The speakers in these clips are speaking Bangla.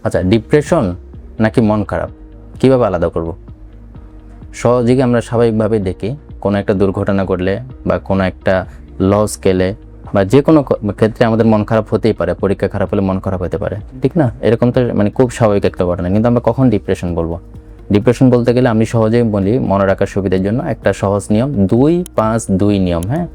আচ্ছা, ডিপ্রেশন নাকি মন খারাপ কীভাবে আলাদা করব? সহজেই আমরা স্বাভাবিকভাবে দেখি কোনো একটা দুর্ঘটনা ঘটলে বা কোনো একটা লস গেলে বা যে কোনো ক্ষেত্রে আমাদের মন খারাপ হতেই পারে, পরীক্ষা খারাপ হলে মন খারাপ হতে পারে, ঠিক না? এরকম তো মানে খুব স্বাভাবিক একটা ঘটনা। কিন্তু আমরা কখন ডিপ্রেশন বলবো? ডিপ্রেশন বলতে গেলে আমি সহজেই বলি মনে রাখার সুবিধার জন্য একটা সহজ নিয়ম, 2-5-2 নিয়ম। হ্যাঁ,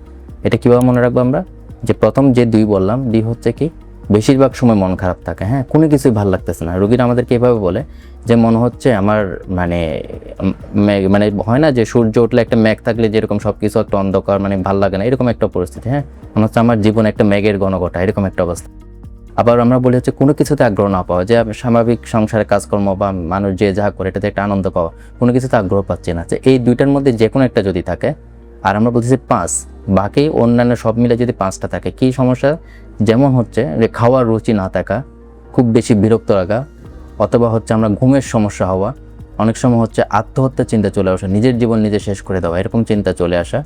এটা কীভাবে মনে রাখবো আমরা? যে প্রথম যে 2 বললাম, 2 হচ্ছে কি, বেশিরভাগ সময় মন খারাপ থাকে। হ্যাঁ, কোনো কিছুই ভালো লাগতেছে না। রোগীরা আমাদেরকে এভাবে বলে যে মনে হচ্ছে আমার মানে মানে হয় না যে সূর্য উঠলে একটা মেঘ থাকলে যেরকম সব কিছু একটা অন্ধকার, মানে ভালো লাগে না, এরকম একটা পরিস্থিতি। হ্যাঁ, মনে হচ্ছে আমার জীবন একটা মেঘের ঘনঘটা, এরকম একটা অবস্থা। আবার আমরা বলি হচ্ছে কোনো কিছুতে আগ্রহ না পাওয়া, যে স্বাভাবিক সংসারে কাজকর্ম বা মানুষ যে যা করে এটাতে একটা আনন্দ পাওয়া, কোনো কিছুতে আগ্রহ পাচ্ছে না। যে এই 2টার মধ্যে যে কোনো একটা যদি থাকে, আর আমরা বলতেছি 5, বাকি অন্যান্য সব মিলে যদি 5টা থাকে, কি সমস্যা? যেমন হচ্ছে যে খাওয়ার রুচি না থাকা, খুব বেশি বিরক্ত লাগা, অথবা হচ্ছে আমরা ঘুমের সমস্যা হওয়া, অনেক সময় হচ্ছে আত্মহত্যার চিন্তা চলে আসা, নিজের জীবন নিজে শেষ করে দেওয়া, এরকম চিন্তা চলে আসা,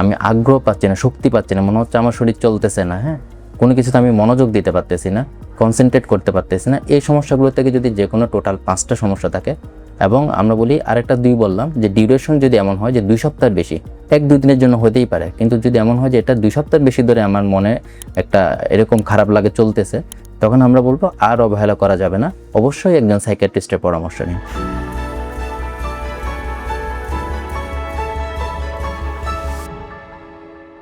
আমি আগ্রহ পাচ্ছি না, শক্তি পাচ্ছি না, মনে হচ্ছে আমার শরীর চলতেছে না, হ্যাঁ, কোনো কিছুতে আমি মনোযোগ দিতে পারতেছি না, কনসেন্ট্রেট করতে পারতেছি না, এই সমস্যাগুলো থেকে যদি যে কোনো টোটাল 5টা সমস্যা থাকে, এবং আমরা বলি আরেকটা 2 বললাম যে ডিউরেশন যদি এমন হয় যে 2 সপ্তাহের বেশি, 1-2 দিনের জন্য হতেই পারে, কিন্তু যদি এমন হয় যে এটা 2 সপ্তাহের বেশি ধরে আমার মনে একটা এরকম খারাপ লাগে চলতেছে, তখন আমরা বলবো আর অবহেলা করা যাবে না, অবশ্যই একজন সাইকিয়াট্রিস্টের পরামর্শ নিন।